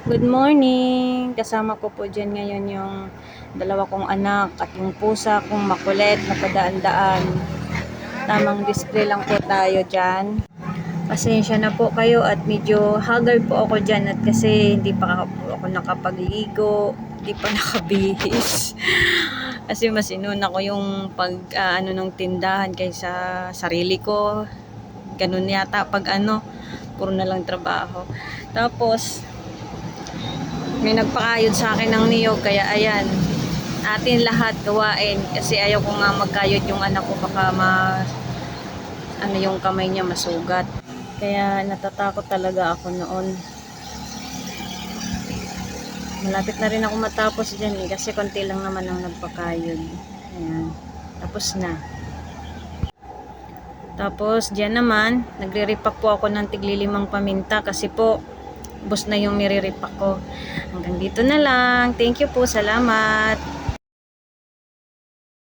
Good morning! Kasama ko po dyan ngayon yung dalawa kong anak at yung pusa kong makulit na padaan-daan. Tamang display lang po tayo dyan. Pasensya na po kayo at medyo haggard po ako dyan at kasi hindi pa po ako nakapagligo, hindi pa nakabihis. Kasi mas inuna ko yung ano ng tindahan kaysa sarili ko. Ganun yata pag puro na lang trabaho. Tapos, may nagpakayod sa akin ng niyog kaya ayan, atin lahat gawain kasi ayaw ko nga magkayod yung anak ko, baka yung kamay niya masugat, kaya natatakot talaga ako noon. Malapit na rin ako matapos dyan kasi konti lang naman ang nagpakayod. Ayan, tapos na. Tapos dyan naman nagre-repack po ako ng tigli-5 paminta kasi po ubos na yung nire-repack ko. Hanggang dito na lang. Thank you po. Salamat.